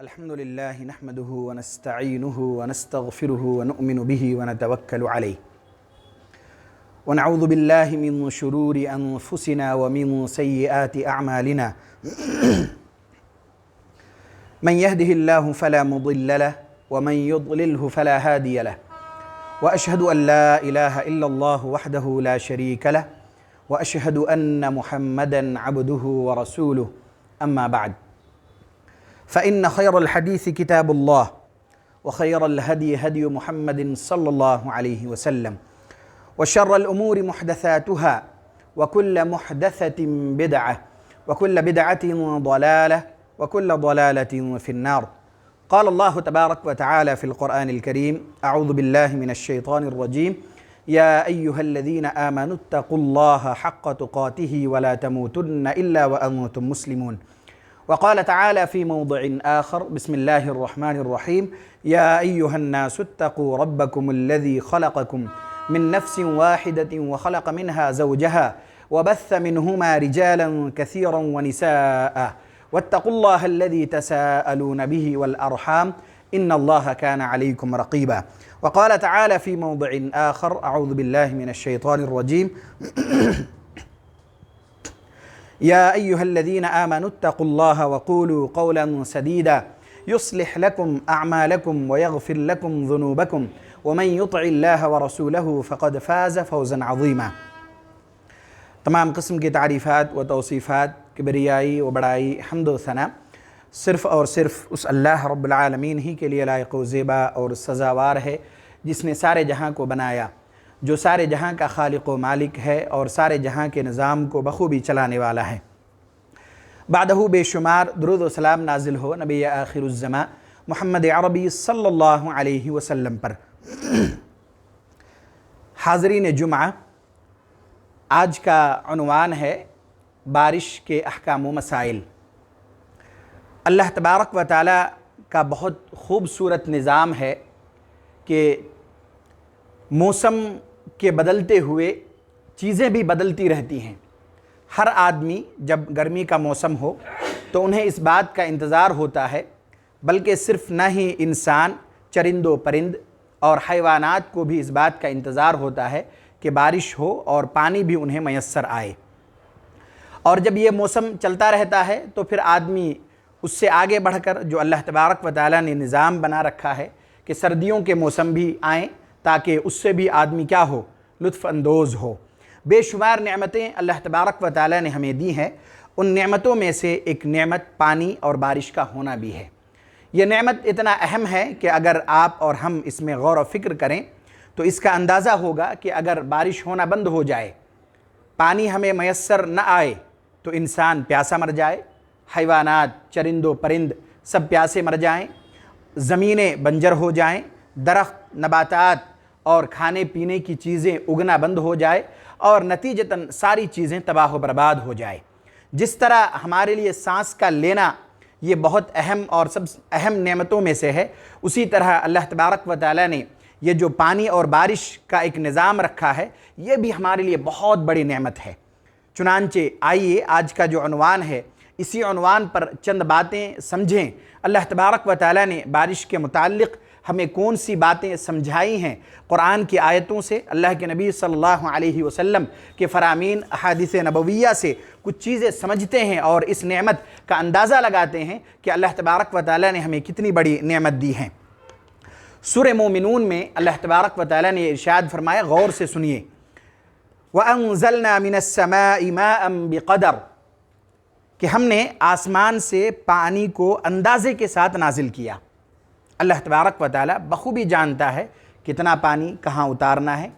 الحمد لله نحمده ونستعينه ونستغفره ونؤمن به ونتوكل عليه ونعوذ بالله من شرور أنفسنا ومن سيئات أعمالنا من يهده الله فلا مضل له ومن يضلله فلا هادي له وأشهد أن لا إله إلا الله وحده لا شريك له وأشهد أن محمدًا عبده ورسوله أما بعد فإن خير الحديث كتاب الله وخير الهدي هدي محمد صلى الله عليه وسلم وشر الأمور محدثاتها وكل محدثة بدعة وكل بدعة ضلالة وكل ضلالة في النار. قال الله تبارك وتعالى في القرآن الكريم: أعوذ بالله من الشيطان الرجيم. يا أيها الذين آمنوا اتقوا الله حق تقاته ولا تموتن إلا وأنتم مسلمون. وقال تعالى في موضع آخر: بسم الله الرحمن الرحيم. يا أيها الناس اتقوا ربكم الذي خلقكم من نفس واحدة وخلق منها زوجها وبث منهما رجالا كثيرا ونساء واتقوا الله الذي تساءلون به والأرحام إن الله كان عليكم رقيبا. وقال تعالى في موضع آخر: أعوذ بالله من الشيطان الرجيم. يا أيها الذين آمنوا اتقوا الله وقولوا قولا سديدا يصلح لكم أعمالكم ويغفر لكم ذنوبكم ومن يطع الله ورسوله فقد فاز فوزا عظيما. تمام قسم کی تعریفات و توصیفات، کبریائی و بڑائی، حمد و ثنا صرف اور صرف اس اللہ رب العالمین ہی کے لیے لائق و زیبا اور سزاوار ہے جس نے سارے جہاں کو بنایا، جو سارے جہاں کا خالق و مالک ہے اور سارے جہاں کے نظام کو بخوبی چلانے والا ہے۔ بعدہ بے شمار درود و سلام نازل ہو نبی آخر الزماں محمد عربی صلی اللہ علیہ وسلم پر۔ حاضرین جمعہ، آج کا عنوان ہے بارش کے احکام و مسائل۔ اللہ تبارک و تعالی کا بہت خوبصورت نظام ہے کہ موسم کے بدلتے ہوئے چیزیں بھی بدلتی رہتی ہیں۔ ہر آدمی جب گرمی کا موسم ہو تو انہیں اس بات کا انتظار ہوتا ہے، بلکہ صرف نہ ہی انسان، چرند و پرند اور حیوانات کو بھی اس بات کا انتظار ہوتا ہے کہ بارش ہو اور پانی بھی انہیں میسر آئے۔ اور جب یہ موسم چلتا رہتا ہے تو پھر آدمی اس سے آگے بڑھ کر جو اللہ تبارک و تعالیٰ نے نظام بنا رکھا ہے کہ سردیوں کے موسم بھی آئیں تاکہ اس سے بھی آدمی کیا ہو، لطف اندوز ہو۔ بے شمار نعمتیں اللہ تبارک و تعالیٰ نے ہمیں دی ہیں، ان نعمتوں میں سے ایک نعمت پانی اور بارش کا ہونا بھی ہے۔ یہ نعمت اتنا اہم ہے کہ اگر آپ اور ہم اس میں غور و فکر کریں تو اس کا اندازہ ہوگا کہ اگر بارش ہونا بند ہو جائے، پانی ہمیں میسر نہ آئے تو انسان پیاسا مر جائے، حیوانات، چرند و پرند سب پیاسے مر جائیں، زمینیں بنجر ہو جائیں، درخت، نباتات اور کھانے پینے کی چیزیں اگنا بند ہو جائے اور نتیجتاً ساری چیزیں تباہ و برباد ہو جائے۔ جس طرح ہمارے لیے سانس کا لینا یہ بہت اہم اور سب اہم نعمتوں میں سے ہے، اسی طرح اللہ تبارک و تعالیٰ نے یہ جو پانی اور بارش کا ایک نظام رکھا ہے یہ بھی ہمارے لیے بہت بڑی نعمت ہے۔ چنانچہ آئیے آج کا جو عنوان ہے اسی عنوان پر چند باتیں سمجھیں۔ اللہ تبارک و تعالیٰ نے بارش کے متعلق ہمیں کون سی باتیں سمجھائی ہیں، قرآن کی آیتوں سے، اللہ کے نبی صلی اللہ علیہ وسلم کے فرامین، احادیث نبویہ سے کچھ چیزیں سمجھتے ہیں اور اس نعمت کا اندازہ لگاتے ہیں کہ اللہ تبارک و تعالیٰ نے ہمیں کتنی بڑی نعمت دی ہے۔ سورہ مومنون میں اللہ تبارک و تعالیٰ نے ارشاد فرمایا، غور سے سنیے، وَأَنزَلْنَا مِنَ السَّمَاءِ مَاءً بِقَدَرٍ، کہ ہم نے آسمان سے پانی کو اندازے کے ساتھ نازل کیا۔ اللہ تبارک و تعالیٰ بخوبی جانتا ہے کتنا پانی کہاں اتارنا ہے،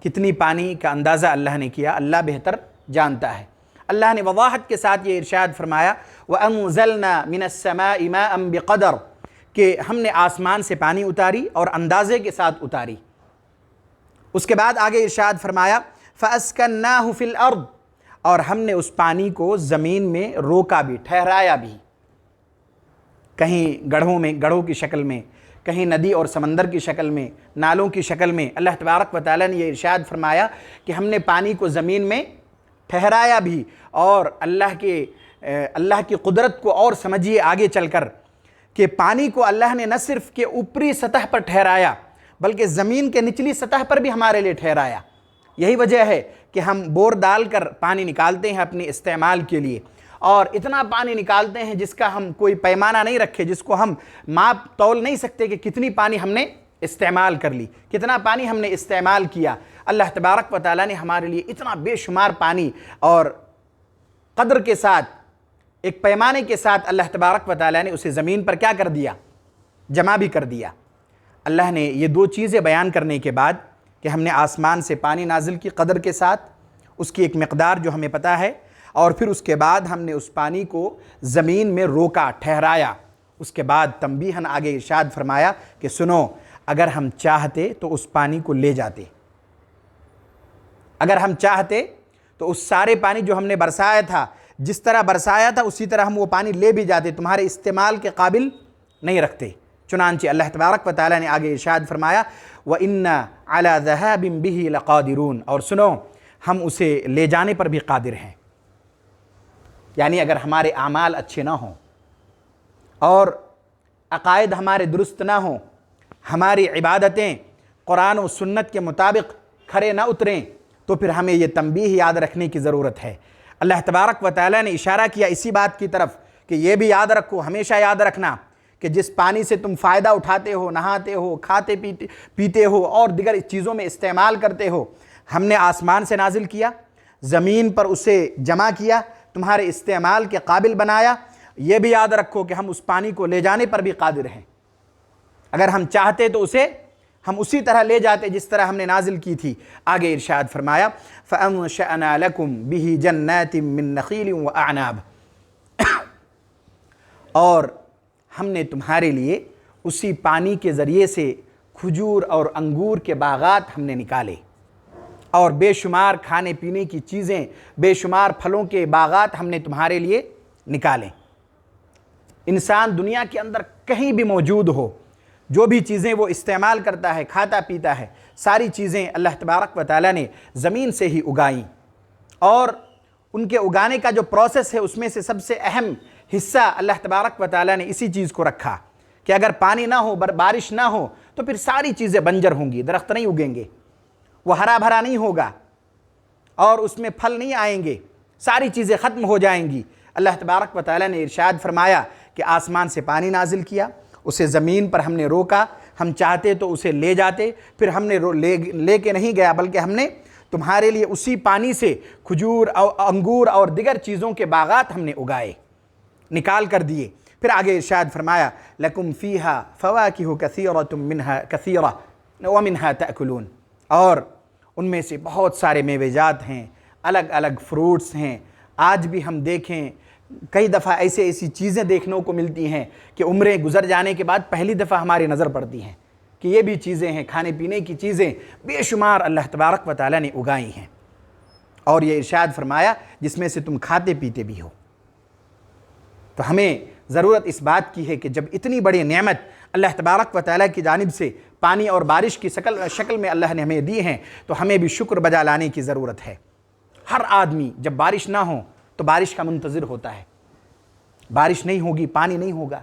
کتنی پانی کا اندازہ اللہ نے کیا، اللہ بہتر جانتا ہے۔ اللہ نے وضاحت کے ساتھ یہ ارشاد فرمایا، وَأَنزَلْنَا مِنَ السَّمَاءِ مَاءً بِقَدَرٍ، کہ ہم نے آسمان سے پانی اتاری اور اندازے کے ساتھ اتاری۔ اس کے بعد آگے ارشاد فرمایا، فَأَسْكَنَّاهُ فِي الْأَرْضِ، اور ہم نے اس پانی کو زمین میں روکا بھی، ٹھہرایا بھی، کہیں گڑھوں میں، گڑھوں کی شکل میں، کہیں ندی اور سمندر کی شکل میں، نالوں کی شکل میں۔ اللہ تبارک و تعالیٰ نے یہ ارشاد فرمایا کہ ہم نے پانی کو زمین میں ٹھہرایا بھی، اور اللہ کی قدرت کو اور سمجھیے آگے چل کر کہ پانی کو اللہ نے نہ صرف کہ اوپری سطح پر ٹھہرایا بلکہ زمین کے نچلی سطح پر بھی ہمارے لیے ٹھہرایا۔ یہی وجہ ہے کہ ہم بور ڈال کر پانی نکالتے ہیں اپنے استعمال کے لیے، اور اتنا پانی نکالتے ہیں جس کا ہم کوئی پیمانہ نہیں رکھے، جس کو ہم ماپ تول نہیں سکتے کہ کتنی پانی ہم نے استعمال کر لی، کتنا پانی ہم نے استعمال کیا۔ اللہ تبارک و تعالیٰ نے ہمارے لیے اتنا بے شمار پانی اور قدر کے ساتھ، ایک پیمانے کے ساتھ اللہ تبارک و تعالیٰ نے اسے زمین پر کیا کر دیا؟ جمع بھی کر دیا۔ اللہ نے یہ دو چیزیں بیان کرنے کے بعد کہ ہم نے آسمان سے پانی نازل کی قدر کے ساتھ، اس کی ایک مقدار جو ہمیں پتہ ہے، اور پھر اس کے بعد ہم نے اس پانی کو زمین میں روکا، ٹھہرایا۔ اس کے بعد تنبیہاً آگے ارشاد فرمایا کہ سنو، اگر ہم چاہتے تو اس پانی کو لے جاتے، اگر ہم چاہتے تو اس سارے پانی جو ہم نے برسایا تھا، جس طرح برسایا تھا اسی طرح ہم وہ پانی لے بھی جاتے، تمہارے استعمال کے قابل نہیں رکھتے۔ چنانچہ اللہ تبارک و تعالیٰ نے آگے ارشاد فرمایا وَإِنَّا عَلَى ذَهَابٍ بِهِ لَقَادِرُونَ، اور سنو ہم اسے لے جانے پر بھی قادر ہیں۔ یعنی اگر ہمارے اعمال اچھے نہ ہوں اور عقائد ہمارے درست نہ ہوں، ہماری عبادتیں قرآن و سنت کے مطابق کھرے نہ اتریں، تو پھر ہمیں یہ تنبیہ یاد رکھنے کی ضرورت ہے۔ اللہ تبارک و تعالیٰ نے اشارہ کیا اسی بات کی طرف کہ یہ بھی یاد رکھو، ہمیشہ یاد رکھنا کہ جس پانی سے تم فائدہ اٹھاتے ہو، نہاتے ہو، کھاتے پیتے ہو اور دیگر چیزوں میں استعمال کرتے ہو، ہم نے آسمان سے نازل کیا، زمین پر اسے جمع کیا، تمہارے استعمال کے قابل بنایا۔ یہ بھی یاد رکھو کہ ہم اس پانی کو لے جانے پر بھی قادر ہیں۔ اگر ہم چاہتے تو اسے ہم اسی طرح لے جاتے جس طرح ہم نے نازل کی تھی۔ آگے ارشاد فرمایا فَأَنشَأْنَا لَكُمْ بِهِ جَنَّاتٍ مِّن نَخِيلٍ وَأَعْنَابٍ، اور ہم نے تمہارے لیے اسی پانی کے ذریعے سے کھجور اور انگور کے باغات ہم نے نکالے، اور بے شمار کھانے پینے کی چیزیں، بے شمار پھلوں کے باغات ہم نے تمہارے لیے نکالے۔ انسان دنیا کے اندر کہیں بھی موجود ہو، جو بھی چیزیں وہ استعمال کرتا ہے، کھاتا پیتا ہے، ساری چیزیں اللہ تبارک و تعالیٰ نے زمین سے ہی اگائیں، اور ان کے اگانے کا جو پروسیس ہے اس میں سے سب سے اہم حصہ اللہ تبارک و تعالیٰ نے اسی چیز کو رکھا کہ اگر پانی نہ ہو، بارش نہ ہو، تو پھر ساری چیزیں بنجر ہوں گی، درخت نہیں اگیں گے، وہ ہرا بھرا نہیں ہوگا، اور اس میں پھل نہیں آئیں گے، ساری چیزیں ختم ہو جائیں گی۔ اللہ تبارک و تعالیٰ نے ارشاد فرمایا کہ آسمان سے پانی نازل کیا، اسے زمین پر ہم نے روکا، ہم چاہتے تو اسے لے جاتے، پھر ہم نے لے کے نہیں گیا بلکہ ہم نے تمہارے لیے اسی پانی سے کھجور انگور اور دیگر چیزوں کے باغات ہم نے اگائے، نکال کر دیے۔ پھر آگے ارشاد فرمایا لَكُمْ فِيهَا فَوَاكِهُ كَثِيرَةٌ وَمِنْهَا تَأْكُلُونَ، اور ان میں سے بہت سارے میوے جات ہیں، الگ الگ فروٹس ہیں۔ آج بھی ہم دیکھیں کئی دفعہ ایسی چیزیں دیکھنے کو ملتی ہیں کہ عمریں گزر جانے کے بعد پہلی دفعہ ہماری نظر پڑتی ہیں کہ یہ بھی چیزیں ہیں، کھانے پینے کی چیزیں بے شمار اللہ تبارک و تعالیٰ نے اگائی ہیں، اور یہ ارشاد فرمایا جس میں سے تم کھاتے پیتے بھی ہو۔ تو ہمیں ضرورت اس بات کی ہے کہ جب اتنی بڑی نعمت اللہ تبارک و تعالیٰ کی جانب سے پانی اور بارش کی شکل میں اللہ نے ہمیں دی ہیں، تو ہمیں بھی شکر بجا لانے کی ضرورت ہے۔ ہر آدمی جب بارش نہ ہو تو بارش کا منتظر ہوتا ہے، بارش نہیں ہوگی، پانی نہیں ہوگا،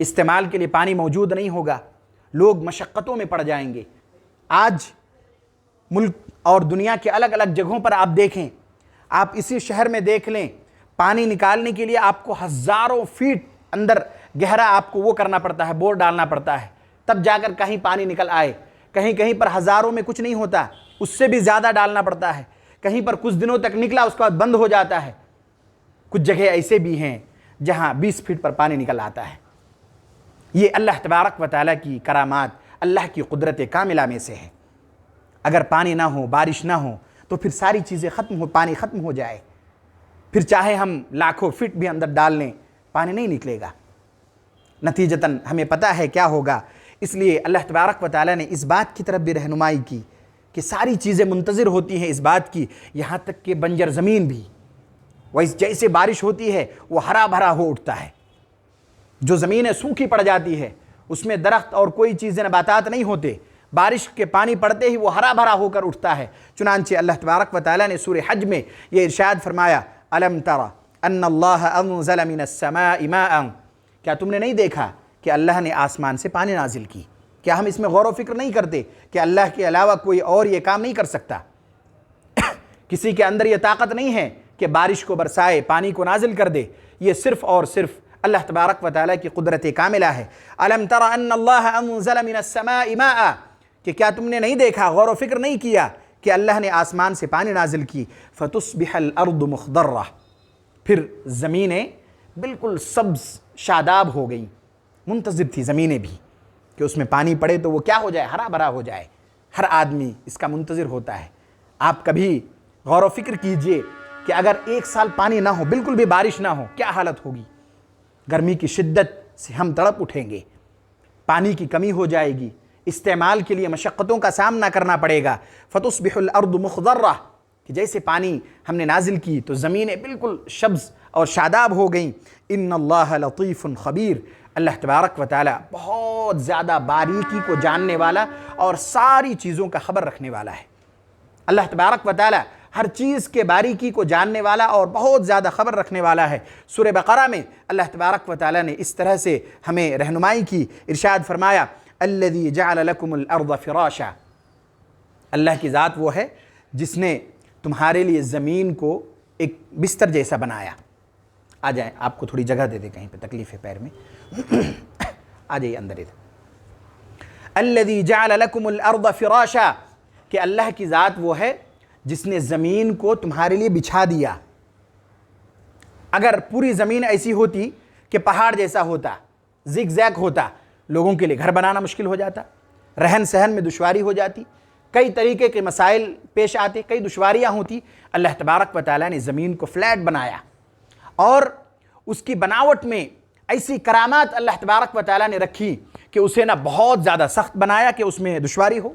استعمال کے لیے پانی موجود نہیں ہوگا، لوگ مشقتوں میں پڑ جائیں گے۔ آج ملک اور دنیا کے الگ الگ جگہوں پر آپ دیکھیں، آپ اسی شہر میں دیکھ لیں، پانی نکالنے کے لیے آپ کو ہزاروں فیٹ اندر گہرا آپ کو وہ کرنا پڑتا ہے، بور ڈالنا پڑتا ہے، تب جا کر کہیں پانی نکل آئے۔ کہیں پر ہزاروں میں کچھ نہیں ہوتا، اس سے بھی زیادہ ڈالنا پڑتا ہے، کہیں پر کچھ دنوں تک نکلا اس کے بعد بند ہو جاتا ہے۔ کچھ جگہ ایسے بھی ہیں جہاں 20 فٹ پر پانی نکل آتا ہے۔ یہ اللہ تبارک و تعالیٰ کی کرامات، اللہ کی قدرت کاملہ میں سے ہے۔ اگر پانی نہ ہو، بارش نہ ہو، تو پھر ساری چیزیں پانی ختم ہو جائے، پھر چاہے ہم لاکھوں فٹ بھی اندر ڈال لیں، پانی نہیں نکلے گا، نتیجتاً ہمیں پتہ ہے کیا ہوگا۔ اس لیے اللہ تبارک و تعالیٰ نے اس بات کی طرف بھی رہنمائی کی کہ ساری چیزیں منتظر ہوتی ہیں اس بات کی، یہاں تک کہ بنجر زمین بھی جیسے بارش ہوتی ہے وہ ہرا بھرا ہو اٹھتا ہے۔ جو زمینیں سوکھی پڑ جاتی ہے اس میں درخت اور کوئی چیزیں نباتات نہیں ہوتے، بارش کے پانی پڑتے ہی وہ ہرا بھرا ہو کر اٹھتا ہے۔ چنانچہ اللہ تبارک و تعالیٰ نے سورہ حج میں یہ ارشاد فرمایا الم تر ان اللہ انزل من السماء ماء، کیا تم نے نہیں دیکھا کہ اللہ نے آسمان سے پانی نازل کی؟ کیا ہم اس میں غور و فکر نہیں کرتے کہ اللہ کے علاوہ کوئی اور یہ کام نہیں کر سکتا؟ کسی کے اندر یہ طاقت نہیں ہے کہ بارش کو برسائے، پانی کو نازل کر دے، یہ صرف اور صرف اللہ تبارک و تعالیٰ کی قدرت کاملہ ہے۔ الم تر ان اللہ انزل من السماء ماء، کہ کیا تم نے نہیں دیکھا، غور و فکر نہیں کیا کہ اللہ نے آسمان سے پانی نازل کی؟ فتصبح الارض مخضرہ، پھر زمینیں بالکل سبز شاداب ہو گئیں۔ منتظر تھی زمینیں بھی کہ اس میں پانی پڑے تو وہ کیا ہو جائے، ہرا بھرا ہو جائے۔ ہر آدمی اس کا منتظر ہوتا ہے۔ آپ کبھی غور و فکر کیجئے کہ اگر 1 سال پانی نہ ہو، بالکل بھی بارش نہ ہو، کیا حالت ہوگی؟ گرمی کی شدت سے ہم تڑپ اٹھیں گے، پانی کی کمی ہو جائے گی، استعمال کے لیے مشقتوں کا سامنا کرنا پڑے گا۔ فتصبح الارض مخضرہ، کہ جیسے پانی ہم نے نازل کی تو زمینیں بالکل سبز اور شاداب ہو گئیں۔ ان اللہ لطیف خبیر، اللہ تبارک و تعالیٰ بہت زیادہ باریکی کو جاننے والا اور ساری چیزوں کا خبر رکھنے والا ہے۔ اللہ تبارک و تعالیٰ ہر چیز کے باریکی کو جاننے والا اور بہت زیادہ خبر رکھنے والا ہے۔ سورہ بقرہ میں اللہ تبارک و تعالیٰ نے اس طرح سے ہمیں رہنمائی کی، ارشاد فرمایا الذی جعل لکم الارض فراشا، اللہ کی ذات وہ ہے جس نے تمہارے لیے زمین کو ایک بستر جیسا بنایا۔ آ جائیں، آپ کو تھوڑی جگہ دے دے، کہیں پہ تکلیف ہے پیر میں، آ جائیے اندر ادھر۔ الذی جعل لکم الارض فراشا، کہ اللہ کی ذات وہ ہے جس نے زمین کو تمہارے لیے بچھا دیا۔ اگر پوری زمین ایسی ہوتی کہ پہاڑ جیسا ہوتا، زگ زیگ ہوتا، لوگوں کے لیے گھر بنانا مشکل ہو جاتا، رہن سہن میں دشواری ہو جاتی، کئی طریقے کے مسائل پیش آتے، کئی دشواریاں ہوتی۔ اللہ تبارک و تعالیٰ نے زمین کو فلیٹ بنایا، اور اس کی بناوٹ میں ایسی کرامات اللہ تبارک و تعالیٰ نے رکھی کہ اسے نہ بہت زیادہ سخت بنایا کہ اس میں دشواری ہو،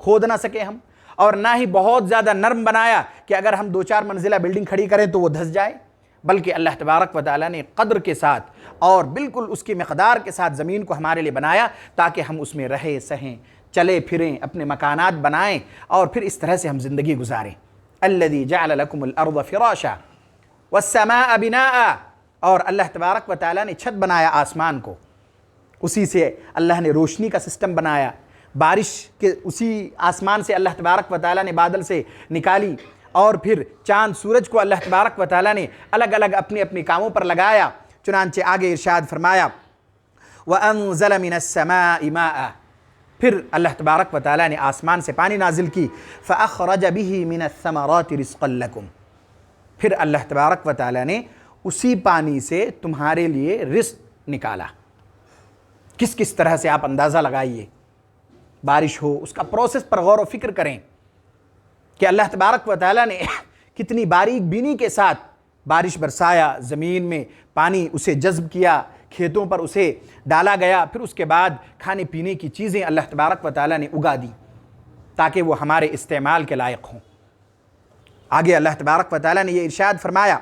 کھود نہ سکے ہم، اور نہ ہی بہت زیادہ نرم بنایا کہ اگر ہم 2-4 منزلہ بلڈنگ کھڑی کریں تو وہ دھس جائے، بلکہ اللہ تبارک و تعالیٰ نے قدر کے ساتھ اور بالکل اس کی مقدار کے ساتھ زمین کو ہمارے لیے بنایا تاکہ ہم اس میں رہیں سہیں، چلے پھریں، اپنے مکانات بنائیں، اور پھر اس طرح سے ہم زندگی گزاریں۔ الذی جعل لکم الارض فراشا والسماء بناء، اور اللہ تبارک و تعالیٰ نے چھت بنایا آسمان کو، اسی سے اللہ نے روشنی کا سسٹم بنایا، بارش کے اسی آسمان سے اللہ تبارک و تعالیٰ نے بادل سے نکالی، اور پھر چاند سورج کو اللہ تبارک و تعالیٰ نے الگ الگ اپنے اپنے کاموں پر لگایا۔ چنانچہ آگے ارشاد فرمایا وَأَنزَلَ مِنَ السَّمَاءِ مَاءً، پھر اللہ تبارک و تعالیٰ نے آسمان سے پانی نازل کی، فَأَخْرَجَ بِهِ مِنَ الثَّمَرَاتِ رِزْقًا لَكُمْ، پھر اللہ تبارک و تعالیٰ نے اسی پانی سے تمہارے لیے رزق نکالا۔ کس کس طرح سے آپ اندازہ لگائیے، بارش ہو اس کا پروسیس پر غور و فکر کریں کہ اللہ تبارک و تعالیٰ نے کتنی باریک بینی کے ساتھ بارش برسایا، زمین میں پانی اسے جذب کیا، کھیتوں پر اسے ڈالا گیا، پھر اس کے بعد کھانے پینے کی چیزیں اللہ تبارک و تعالیٰ نے اگا دی تاکہ وہ ہمارے استعمال کے لائق ہوں۔ آگے اللہ تبارک و تعالیٰ نے یہ ارشاد فرمایا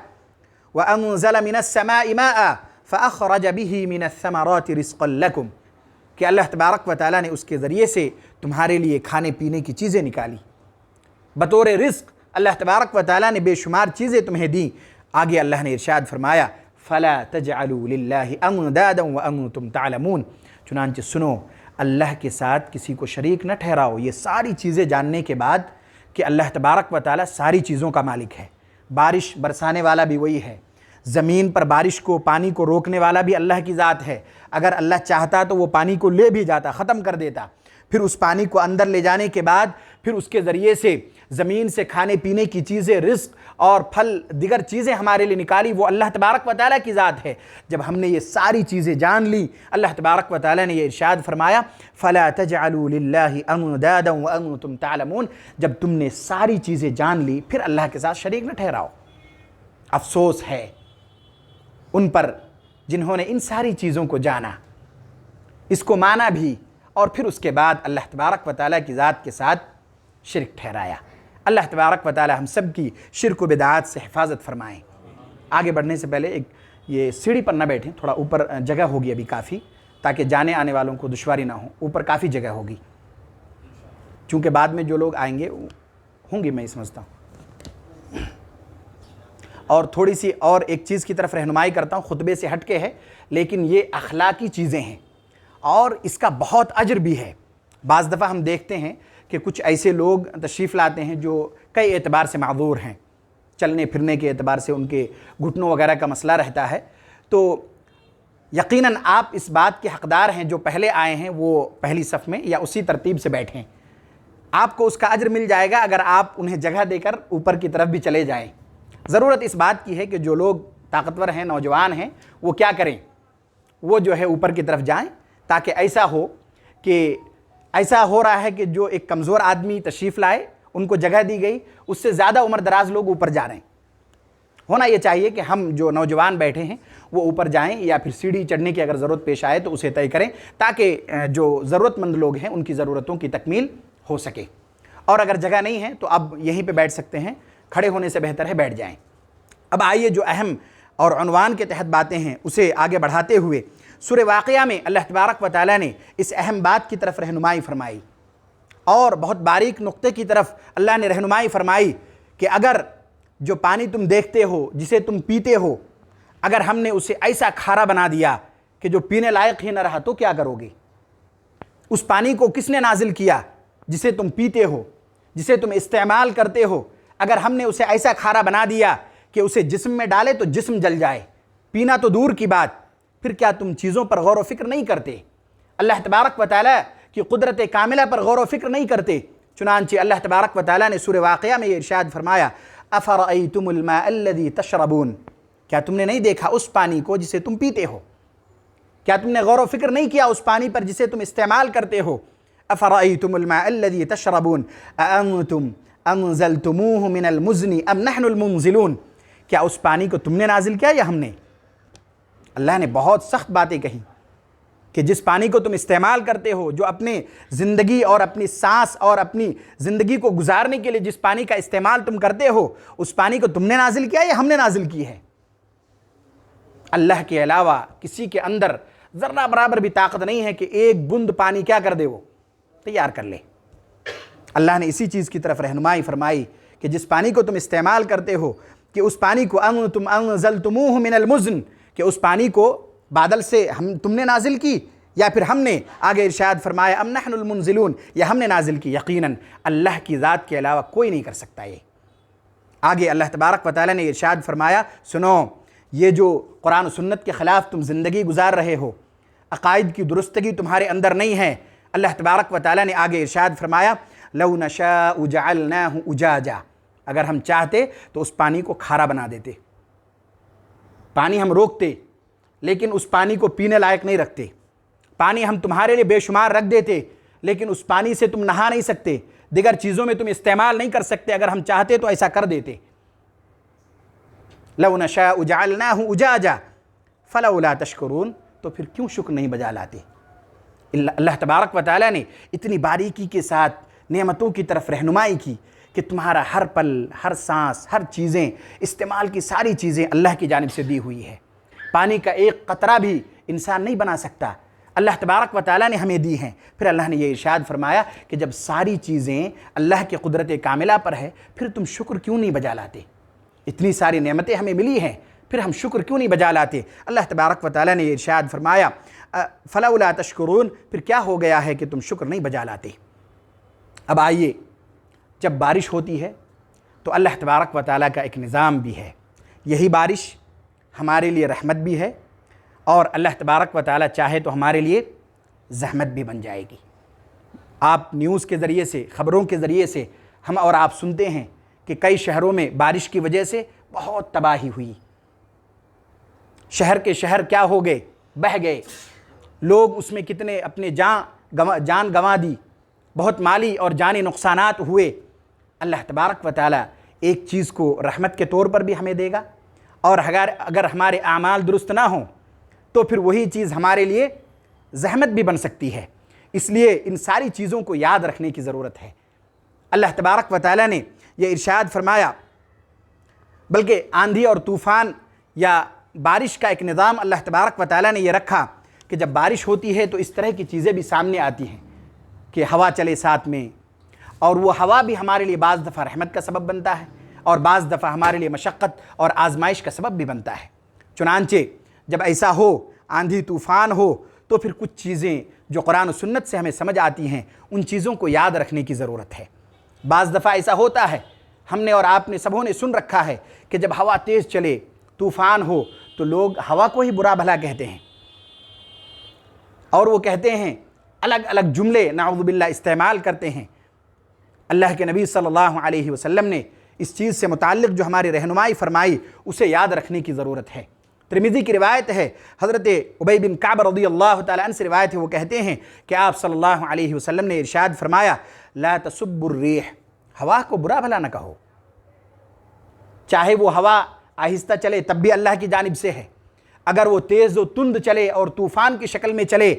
وَأَنزَلَ مِنَ السَّمَاءِ مَاءً فَأَخْرَجَ بِهِ مِنَ الثَّمَرَاتِ رِزْقًا لَكُمْ، کہ اللہ تبارک و تعالیٰ نے اس کے ذریعے سے تمہارے لیے کھانے پینے کی چیزیں نکالی، بطور رزق اللہ تبارک و تعالیٰ نے بے شمار چیزیں تمہیں دیں۔ آگے اللہ نے ارشاد فرمایا فَلَا تَجْعَلُوا لِلَّهِ أَنْدَادًا وَأَنْتُمْ تَعْلَمُونَ، چنانچہ سنو، اللہ کے ساتھ کسی کو شریک نہ ٹھہراؤ۔ یہ ساری چیزیں جاننے کے بعد کہ اللہ تبارک و تعالیٰ ساری چیزوں کا مالک ہے، بارش برسانے والا بھی وہی ہے، زمین پر بارش کو، پانی کو روکنے والا بھی اللہ کی ذات ہے، اگر اللہ چاہتا تو وہ پانی کو لے بھی جاتا، ختم کر دیتا، پھر اس پانی کو اندر لے جانے کے بعد پھر اس کے ذریعے سے زمین سے کھانے پینے کی چیزیں، رزق اور پھل دیگر چیزیں ہمارے لیے نکالی، وہ اللہ تبارک و تعالیٰ کی ذات ہے۔ جب ہم نے یہ ساری چیزیں جان لی، اللہ تبارک و تعالیٰ نے یہ ارشاد فرمایا فَلَا تَجْعَلُوا لِلَّهِ أَنْدَادًا وَأَنْتُمْ تَعْلَمُونَ، جب تم نے ساری چیزیں جان لی پھر اللہ کے ساتھ شریک نہ ٹھہراؤ۔ افسوس ہے ان پر جنہوں نے ان ساری چیزوں کو جانا، اس کو مانا بھی، اور پھر اس کے بعد اللہ تبارک و تعالیٰ کی ذات کے ساتھ شرک ٹھہرایا۔ اللہ تبارک و تعالیٰ ہم سب کی شرک و بدعات سے حفاظت فرمائیں۔ آگے بڑھنے سے پہلے یہ سیڑھی پر نہ بیٹھیں، تھوڑا اوپر جگہ ہوگی ابھی کافی، تاکہ جانے آنے والوں کو دشواری نہ ہو، اوپر کافی جگہ ہوگی، چونکہ بعد میں جو لوگ آئیں گے ہوں گے، میں سمجھتا ہوں۔ اور تھوڑی سی اور ایک چیز کی طرف رہنمائی کرتا ہوں، خطبے سے ہٹ کے ہے، لیکن یہ اخلاقی چیزیں ہیں اور اس کا بہت اجر بھی ہے۔ بعض دفعہ ہم دیکھتے ہیں کہ کچھ ایسے لوگ تشریف لاتے ہیں جو کئی اعتبار سے معذور ہیں، چلنے پھرنے کے اعتبار سے ان کے گھٹنوں وغیرہ کا مسئلہ رہتا ہے، تو یقیناً آپ اس بات کے حقدار ہیں جو پہلے آئے ہیں وہ پہلی صف میں یا اسی ترتیب سے بیٹھیں، آپ کو اس کا اجر مل جائے گا اگر آپ انہیں جگہ دے کر اوپر کی طرف بھی چلے جائیں۔ ضرورت اس بات کی ہے کہ جو لوگ طاقتور ہیں، نوجوان ہیں، وہ کیا کریں، وہ جو ہے اوپر کی طرف جائیں، تاکہ ایسا ہو کہ ایسا ہو رہا ہے کہ جو ایک کمزور آدمی تشریف لائے، ان کو جگہ دی گئی، اس سے زیادہ عمر دراز لوگ اوپر جا رہے ہیں۔ ہونا یہ چاہیے کہ ہم جو نوجوان بیٹھے ہیں وہ اوپر جائیں، یا پھر سیڑھی چڑھنے کی اگر ضرورت پیش آئے تو اسے طے کریں، تاکہ جو ضرورت مند لوگ ہیں ان کی ضرورتوں کی تکمیل ہو سکے۔ اور اگر جگہ نہیں ہے تو اب یہیں پہ بیٹھ سکتے ہیں، کھڑے ہونے سے بہتر ہے بیٹھ جائیں۔ اب آئیے جو اہم اور عنوان کے تحت باتیں ہیں اسے آگے بڑھاتے ہوئے سورہ واقعہ میں اللہ تبارک و تعالیٰ نے اس اہم بات کی طرف رہنمائی فرمائی، اور بہت باریک نقطے کی طرف اللہ نے رہنمائی فرمائی کہ اگر جو پانی تم دیکھتے ہو، جسے تم پیتے ہو، اگر ہم نے اسے ایسا کھارا بنا دیا کہ جو پینے لائق ہی نہ رہا تو کیا کرو گے؟ اس پانی کو کس نے نازل کیا جسے تم پیتے ہو، جسے تم استعمال کرتے ہو؟ اگر ہم نے اسے ایسا کھارا بنا دیا کہ اسے جسم میں ڈالے تو جسم جل جائے، پینا تو دور کی بات، پھر کیا تم چیزوں پر غور و فکر نہیں کرتے؟ اللہ تبارک و تعالیٰ کی قدرت کاملہ پر غور و فکر نہیں کرتے؟ چنانچہ اللہ تبارک و تعالیٰ نے سورہ واقعہ میں یہ ارشاد فرمایا، افرأیتم الماء الذی تشربون، کیا تم نے نہیں دیکھا اس پانی کو جسے تم پیتے ہو؟ کیا تم نے غور و فکر نہیں کیا اس پانی پر جسے تم استعمال کرتے ہو؟ افرأیتم الماء الذی تشربون اانتم انزلتموہ من المزن ام نحن المنزلون، کیا اس پانی کو تم نے نازل کیا یا ہم نے؟ اللہ نے بہت سخت باتیں کہیں کہ جس پانی کو تم استعمال کرتے ہو، جو اپنے زندگی اور اپنی سانس اور اپنی زندگی کو گزارنے کے لیے جس پانی کا استعمال تم کرتے ہو، اس پانی کو تم نے نازل کیا یا ہم نے نازل کی ہے؟ اللہ کے علاوہ کسی کے اندر ذرہ برابر بھی طاقت نہیں ہے کہ ایک بند پانی کیا کر دے، وہ تیار کر لے۔ اللہ نے اسی چیز کی طرف رہنمائی فرمائی کہ جس پانی کو تم استعمال کرتے ہو، کہ اس پانی کو انتم انزلتموہ من المزن، کہ اس پانی کو بادل سے تم نے نازل کی، یا پھر ہم نے، آگے ارشاد فرمایا ام نحن المنزلون، یا ہم نے نازل کی۔ یقیناً اللہ کی ذات کے علاوہ کوئی نہیں کر سکتا یہ۔ آگے اللہ تبارک و تعالیٰ نے ارشاد فرمایا، سنو، یہ جو قرآن و سنت کے خلاف تم زندگی گزار رہے ہو، عقائد کی درستگی تمہارے اندر نہیں ہے، اللہ تبارک و تعالیٰ نے آگے ارشاد فرمایا، لو نشاء جعلناہ اجاجا، اگر ہم چاہتے تو اس پانی کو کھارا بنا دیتے، پانی ہم روکتے، لیکن اس پانی کو پینے لائق نہیں رکھتے۔ پانی ہم تمہارے لیے بے شمار رکھ دیتے، لیکن اس پانی سے تم نہا نہیں سکتے، دیگر چیزوں میں تم استعمال نہیں کر سکتے، اگر ہم چاہتے تو ایسا کر دیتے۔ لو نشاء جعلناہ اجاجا فلولا تشکرون، تو پھر کیوں شکر نہیں بجا لاتے؟ اللہ تبارک و تعالیٰ نے اتنی باریکی کے ساتھ نعمتوں کی طرف رہنمائی کی کہ تمہارا ہر پل، ہر سانس، ہر چیزیں، استعمال کی ساری چیزیں اللہ کی جانب سے دی ہوئی ہے۔ پانی کا ایک قطرہ بھی انسان نہیں بنا سکتا، اللہ تبارک و تعالیٰ نے ہمیں دی ہیں۔ پھر اللہ نے یہ ارشاد فرمایا کہ جب ساری چیزیں اللہ کی قدرت کاملہ پر ہے، پھر تم شکر کیوں نہیں بجا لاتے؟ اتنی ساری نعمتیں ہمیں ملی ہیں، پھر ہم شکر کیوں نہیں بجا لاتے؟ اللہ تبارک و تعالیٰ نے یہ ارشاد فرمایا، فلولا تشکرون، پھر کیا ہو گیا ہے کہ تم شکر نہیں بجا لاتے؟ اب آئیے، جب بارش ہوتی ہے تو اللہ تبارک و تعالیٰ کا ایک نظام بھی ہے، یہی بارش ہمارے لیے رحمت بھی ہے، اور اللہ تبارک و تعالیٰ چاہے تو ہمارے لیے زحمت بھی بن جائے گی۔ آپ نیوز کے ذریعے سے، خبروں کے ذریعے سے ہم اور آپ سنتے ہیں کہ کئی شہروں میں بارش کی وجہ سے بہت تباہی ہوئی، شہر کے شہر کیا ہو گئے، بہہ گئے، لوگ اس میں کتنے اپنے جان گنوا دی، بہت مالی اور جانی نقصانات ہوئے۔ اللہ تبارک و تعالیٰ ایک چیز کو رحمت کے طور پر بھی ہمیں دے گا، اور اگر ہمارے اعمال درست نہ ہوں تو پھر وہی چیز ہمارے لیے زحمت بھی بن سکتی ہے۔ اس لیے ان ساری چیزوں کو یاد رکھنے کی ضرورت ہے۔ اللہ تبارک و تعالیٰ نے یہ ارشاد فرمایا، بلکہ آندھی اور طوفان یا بارش کا ایک نظام اللہ تبارک و تعالیٰ نے یہ رکھا کہ جب بارش ہوتی ہے تو اس طرح کی چیزیں بھی سامنے آتی ہیں کہ ہوا چلے ساتھ میں، اور وہ ہوا بھی ہمارے لیے بعض دفعہ رحمت کا سبب بنتا ہے، اور بعض دفعہ ہمارے لیے مشقت اور آزمائش کا سبب بھی بنتا ہے۔ چنانچہ جب ایسا ہو، آندھی طوفان ہو، تو پھر کچھ چیزیں جو قرآن و سنت سے ہمیں سمجھ آتی ہیں ان چیزوں کو یاد رکھنے کی ضرورت ہے۔ بعض دفعہ ایسا ہوتا ہے، ہم نے اور آپ نے سبوں نے سن رکھا ہے کہ جب ہوا تیز چلے، طوفان ہو، تو لوگ ہوا کو ہی برا بھلا کہتے ہیں، اور وہ کہتے ہیں الگ الگ جملے نعوذ باللہ استعمال کرتے ہیں۔ اللہ کے نبی صلی اللہ علیہ وسلم نے اس چیز سے متعلق جو ہماری رہنمائی فرمائی اسے یاد رکھنے کی ضرورت ہے۔ ترمذی کی روایت ہے، حضرت ابی بن کعب رضی اللہ تعالیٰ عنہ سے روایت ہے، وہ کہتے ہیں کہ آپ صلی اللہ علیہ وسلم نے ارشاد فرمایا، لا تسبوا الریح، ہوا کو برا بھلا نہ کہو، چاہے وہ ہوا آہستہ چلے تب بھی اللہ کی جانب سے ہے، اگر وہ تیز و تند چلے اور طوفان کی شکل میں چلے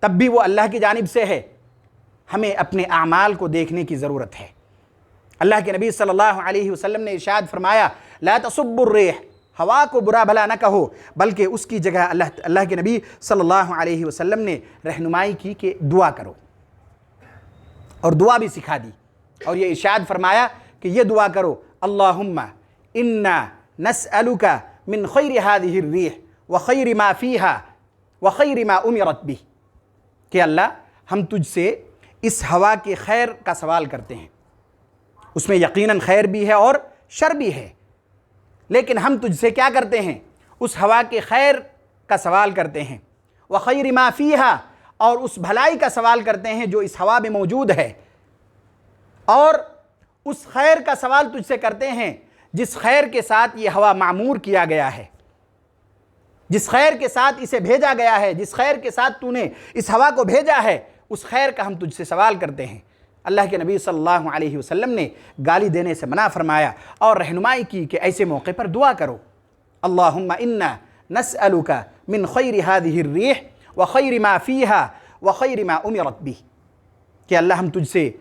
تب بھی وہ اللہ کی جانب سے ہے۔ ہمیں اپنے اعمال کو دیکھنے کی ضرورت ہے۔ اللہ کے نبی صلی اللہ علیہ وسلم نے ارشاد فرمایا، لا تسبوا الریح، ہوا کو برا بھلا نہ کہو، بلکہ اس کی جگہ اللہ کے نبی صلی اللہ علیہ وسلم نے رہنمائی کی کہ دعا کرو، اور دعا بھی سکھا دی، اور یہ ارشاد فرمایا کہ یہ دعا کرو، اللہم انا نسألک من خیر هذه الریح وخیر ما فیها وخیر ما امرت به، کہ اللہ ہم تجھ سے اس ہوا کے خیر کا سوال کرتے ہیں، اس میں یقیناً خیر بھی ہے اور شر بھی ہے، لیکن ہم تجھ سے کیا کرتے ہیں؟ اس ہوا کے خیر کا سوال کرتے ہیں، وخیر ما فیہا، اور اس بھلائی کا سوال کرتے ہیں جو اس ہوا میں موجود ہے، اور اس خیر کا سوال تجھ سے کرتے ہیں جس خیر کے ساتھ یہ ہوا معمور کیا گیا ہے، جس خیر کے ساتھ اسے بھیجا گیا ہے، جس خیر کے ساتھ تو نے اس ہوا کو بھیجا ہے، اس خیر کا ہم تجھ سے سوال کرتے ہیں۔ اللہ کے نبی صلی اللہ علیہ وسلم نے گالی دینے سے منع فرمایا اور رہنمائی کی کہ ایسے موقع پر دعا کرو، اللہم انا نسألک من خیر هذه الریح وخیر ما فیها وخیر ما امرت به، کہ اللہ ہم تجھ سے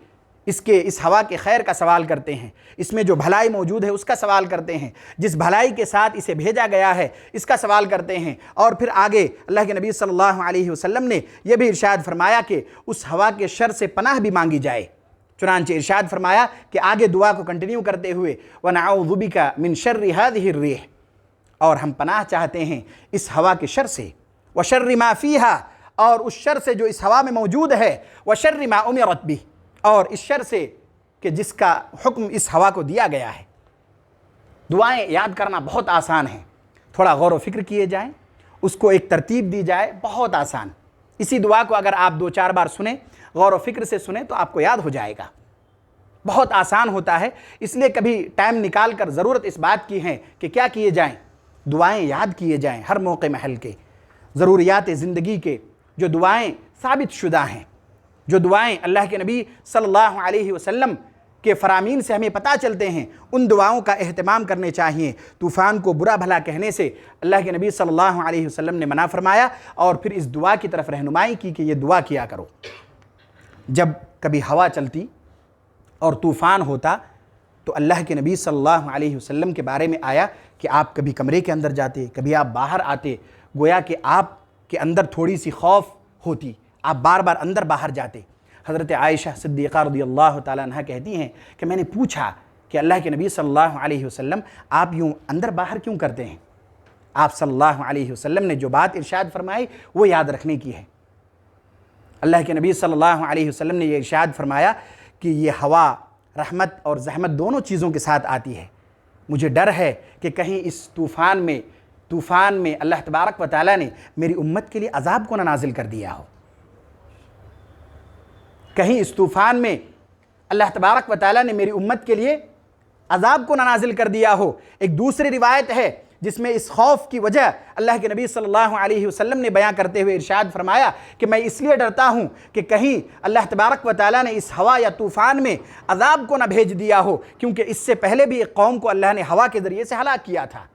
اس ہوا کے خیر کا سوال کرتے ہیں، اس میں جو بھلائی موجود ہے اس کا سوال کرتے ہیں، جس بھلائی کے ساتھ اسے بھیجا گیا ہے اس کا سوال کرتے ہیں، اور پھر آگے اللہ کے نبی صلی اللہ علیہ وسلم نے یہ بھی ارشاد فرمایا کہ اس ہوا کے شر سے پناہ بھی مانگی جائے۔ چنانچہ ارشاد فرمایا کہ آگے دعا کو کنٹینیو کرتے ہوئے وَنَعُوذُ بِكَ مِن شَرِّ هَذِهِ الرِّيحِ، اور ہم پناہ چاہتے ہیں اس ہوا کے شر سے، وَشَرِّ مَا فِيهَا، اور اس شر سے جو اس ہوا میں موجود ہے، وَشَرِّ مَا أُمِرَتْ بِهِ، اور اس شر سے کہ جس کا حکم اس ہوا کو دیا گیا ہے۔ دعائیں یاد کرنا بہت آسان ہیں، تھوڑا غور و فکر کیے جائیں، اس کو ایک ترتیب دی جائے، بہت آسان۔ اسی دعا کو اگر آپ 2-4 بار سنیں، غور و فکر سے سنیں، تو آپ کو یاد ہو جائے گا، بہت آسان ہوتا ہے۔ اس لیے کبھی ٹائم نکال کر ضرورت اس بات کی ہے کہ کیا کیے جائیں، دعائیں یاد کیے جائیں، ہر موقع محل کے ضروریات زندگی کے جو دعائیں ثابت شدہ ہیں، جو دعائیں اللہ کے نبی صلی اللہ علیہ وسلم کے فرامین سے ہمیں پتہ چلتے ہیں، ان دعاؤں کا اہتمام کرنے چاہیے۔ طوفان کو برا بھلا کہنے سے اللہ کے نبی صلی اللہ علیہ وسلم نے منع فرمایا، اور پھر اس دعا کی طرف رہنمائی کی کہ یہ دعا کیا کرو۔ جب کبھی ہوا چلتی اور طوفان ہوتا تو اللہ کے نبی صلی اللہ علیہ وسلم کے بارے میں آیا کہ آپ کبھی کمرے کے اندر جاتے، کبھی آپ باہر آتے، گویا کہ آپ کے اندر تھوڑی سی خوف ہوتی، آپ بار بار اندر باہر جاتے۔ حضرت عائشہ صدیقہ رضی اللہ تعالیٰ عنہ کہتی ہیں کہ میں نے پوچھا کہ اللہ کے نبی صلی اللہ علیہ وسلم آپ یوں اندر باہر کیوں کرتے ہیں؟ آپ صلی اللہ علیہ وسلم نے جو بات ارشاد فرمائی وہ یاد رکھنے کی ہے۔ اللہ کے نبی صلی اللہ علیہ وسلم نے یہ ارشاد فرمایا کہ یہ ہوا رحمت اور زحمت دونوں چیزوں کے ساتھ آتی ہے، مجھے ڈر ہے کہ کہیں اس طوفان میں اللہ تبارک و تعالیٰ نے میری امت کے لیے عذاب کو نہ نازل کر دیا ہو، کہیں اس طوفان میں اللہ تبارک و تعالیٰ نے میری امت کے لیے عذاب کو نہ نازل کر دیا ہو۔ ایک دوسری روایت ہے جس میں اس خوف کی وجہ اللہ کے نبی صلی اللہ علیہ وسلم نے بیان کرتے ہوئے ارشاد فرمایا کہ میں اس لیے ڈرتا ہوں کہ کہیں اللہ تبارک و تعالیٰ نے اس ہوا یا طوفان میں عذاب کو نہ بھیج دیا ہو، کیونکہ اس سے پہلے بھی ایک قوم کو اللہ نے ہوا کے ذریعے سے ہلاک کیا تھا،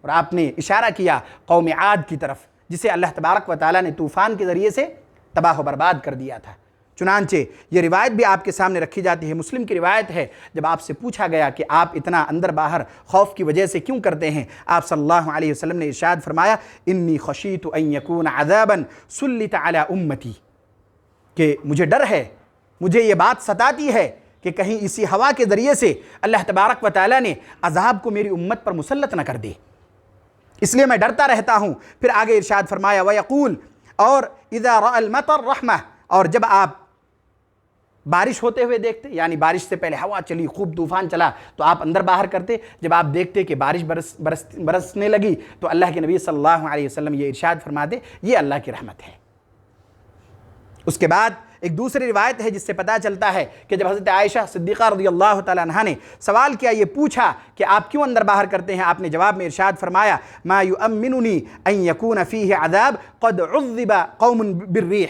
اور آپ نے اشارہ کیا قوم عاد کی طرف، جسے اللہ تبارک و تعالیٰ نے طوفان کے ذریعے سے تباہ و برباد کر دیا تھا۔ چنانچہ یہ روایت بھی آپ کے سامنے رکھی جاتی ہے، مسلم کی روایت ہے، جب آپ سے پوچھا گیا کہ آپ اتنا اندر باہر خوف کی وجہ سے کیوں کرتے ہیں، آپ صلی اللہ علیہ وسلم نے ارشاد فرمایا انی خشیت ان یکون عذابا سلط علی امتی، کہ مجھے ڈر ہے، مجھے یہ بات ستاتی ہے کہ کہیں اسی ہوا کے ذریعے سے اللہ تبارک و تعالیٰ نے عذاب کو میری امت پر مسلط نہ کر دے، اس لیے میں ڈرتا رہتا ہوں۔ پھر آگے ارشاد فرمایا وَيَقُول، اور اِذَا رَأَى الْمَطَرَ رَحْمَةً، اور جب آپ بارش ہوتے ہوئے دیکھتے، یعنی بارش سے پہلے ہوا چلی، خوب طوفان چلا، تو آپ اندر باہر کرتے، جب آپ دیکھتے کہ بارش برسنے لگی تو اللہ کے نبی صلی اللہ علیہ وسلم یہ ارشاد فرماتے یہ اللہ کی رحمت ہے۔ اس کے بعد ایک دوسری روایت ہے جس سے پتہ چلتا ہے کہ جب حضرت عائشہ صدیقہ رضی اللہ تعالیٰ عنہا نے سوال کیا، یہ پوچھا کہ آپ کیوں اندر باہر کرتے ہیں، آپ نے جواب میں ارشاد فرمایا ما یؤمننی ان یکون فیہ عذاب قد عذب قوم بالریح،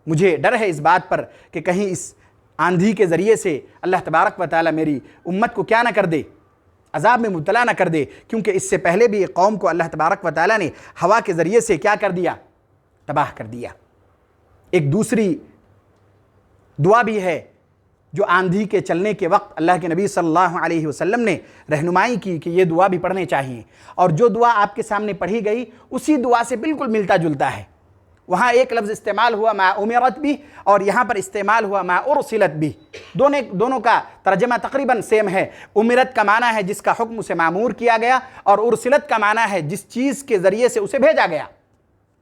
مجھے ڈر ہے اس بات پر کہ کہیں اس آندھی کے ذریعے سے اللہ تبارک و تعالیٰ میری امت کو کیا نہ کر دے، عذاب میں مبتلا نہ کر دے، کیونکہ اس سے پہلے بھی ایک قوم کو اللہ تبارک و تعالیٰ نے ہوا کے ذریعے سے کیا کر دیا، تباہ کر دیا۔ ایک دوسری دعا بھی ہے جو آندھی کے چلنے کے وقت اللہ کے نبی صلی اللہ علیہ وسلم نے رہنمائی کی کہ یہ دعا بھی پڑھنے چاہیے، اور جو دعا آپ کے سامنے پڑھی گئی اسی دعا سے بالکل ملتا جلتا ہے۔ وہاں ایک لفظ استعمال ہوا ما امرت بھی، اور یہاں پر استعمال ہوا ما ارسلت بھی، دونوں کا ترجمہ تقریباً سیم ہے۔ امرت کا معنی ہے جس کا حکم اسے معمور کیا گیا، اور ارسلت کا معنی ہے جس چیز کے ذریعے سے اسے بھیجا گیا،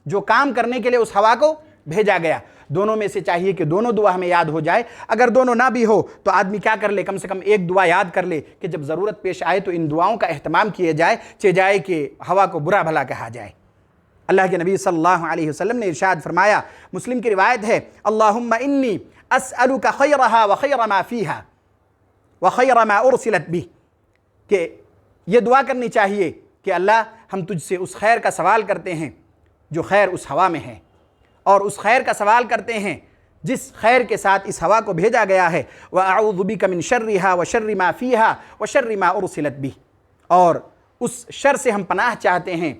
جو کام کرنے کے لیے اس ہوا کو بھیجا گیا۔ دونوں میں سے چاہیے کہ دونوں دعا ہمیں یاد ہو جائے، اگر دونوں نہ بھی ہو تو آدمی کیا کر لے، کم سے کم ایک دعا یاد کر لے کہ جب ضرورت پیش آئے تو ان دعاؤں کا اہتمام کیا جائے کہ ہوا کو برا بھلا کہا جائے۔ اللہ کے نبی صلی اللہ علیہ وسلم نے ارشاد فرمایا، مسلم کی روایت ہے اللہم انی اسألک خیرہا وخیر ما فیہا وخیر ما ارسلت بھی، کہ یہ دعا کرنی چاہیے کہ اللہ ہم تجھ سے اس خیر کا سوال کرتے ہیں جو خیر اس ہوا میں ہے، اور اس خیر کا سوال کرتے ہیں جس خیر کے ساتھ اس ہوا کو بھیجا گیا ہے، وَأَعُوذُ بِكَ مِن شَرِّهَا وَشَرِّ مَا فِيهَا وَشَرِّ مَا أُرْسِلَتْ بِهِ، اور اس شر سے ہم پناہ چاہتے ہیں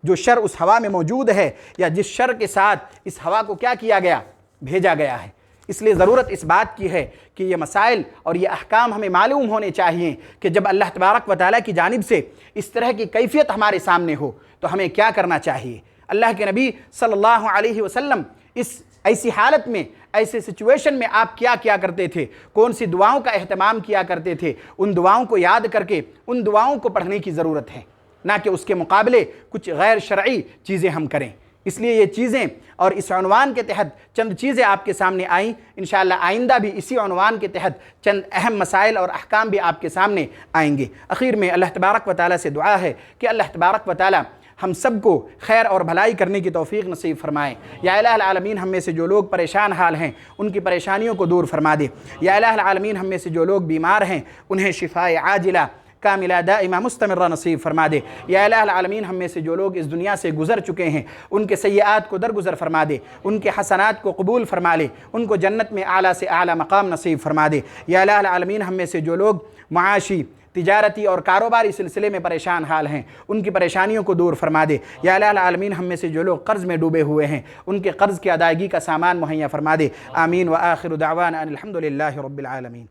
جو شر اس ہوا میں موجود ہے، یا جس شر کے ساتھ اس ہوا کو کیا کیا گیا، بھیجا گیا ہے۔ اس لیے ضرورت اس بات کی ہے کہ یہ مسائل اور یہ احکام ہمیں معلوم ہونے چاہیے کہ جب اللہ تبارک و تعالیٰ کی جانب سے اس طرح کی کیفیت ہمارے سامنے ہو تو ہمیں کیا کرنا چاہیے۔ اللہ کے نبی صلی اللہ علیہ وسلم ایسی حالت میں، ایسے سچویشن میں آپ کیا کیا کرتے تھے، کون سی دعاؤں کا اہتمام کیا کرتے تھے، ان دعاؤں کو یاد کر کے ان دعاؤں کو پڑھنے کی ضرورت ہے، نہ کہ اس کے مقابلے کچھ غیر شرعی چیزیں ہم کریں۔ اس لیے یہ چیزیں اور اس عنوان کے تحت چند چیزیں آپ کے سامنے آئیں، انشاءاللہ آئندہ بھی اسی عنوان کے تحت چند اہم مسائل اور احکام بھی آپ کے سامنے آئیں گے۔ اخیر میں اللہ تبارک و تعالیٰ سے دعا ہے کہ اللہ تبارک و تعالیٰ ہم سب کو خیر اور بھلائی کرنے کی توفیق نصیب فرمائے۔ یا الہ العالمین ہم میں سے جو لوگ پریشان حال ہیں ان کی پریشانیوں کو دور فرما دے۔ یا الہ العالمین ہم میں سے جو لوگ بیمار ہیں انہیں شفائے عاجلہ کاملہ دائمہ مستمرہ نصیب فرما دے۔ یا الہ العالمین ہم میں سے جو لوگ اس دنیا سے گزر چکے ہیں ان کے سیئات کو درگزر فرما دے، ان کے حسنات کو قبول فرما لے، ان کو جنت میں اعلیٰ سے اعلیٰ مقام نصیب فرما دے۔ یا الہ العالمین ہم میں سے جو لوگ معاشی، تجارتی اور کاروباری سلسلے میں پریشان حال ہیں ان کی پریشانیوں کو دور فرما دے۔ یا الہ العالمین ہم میں سے جو لوگ قرض میں ڈوبے ہوئے ہیں ان کے قرض کی ادائیگی کا سامان مہیا فرما دے۔ آمین۔ وآخر دعوانا ان الحمد للہ رب العالمین۔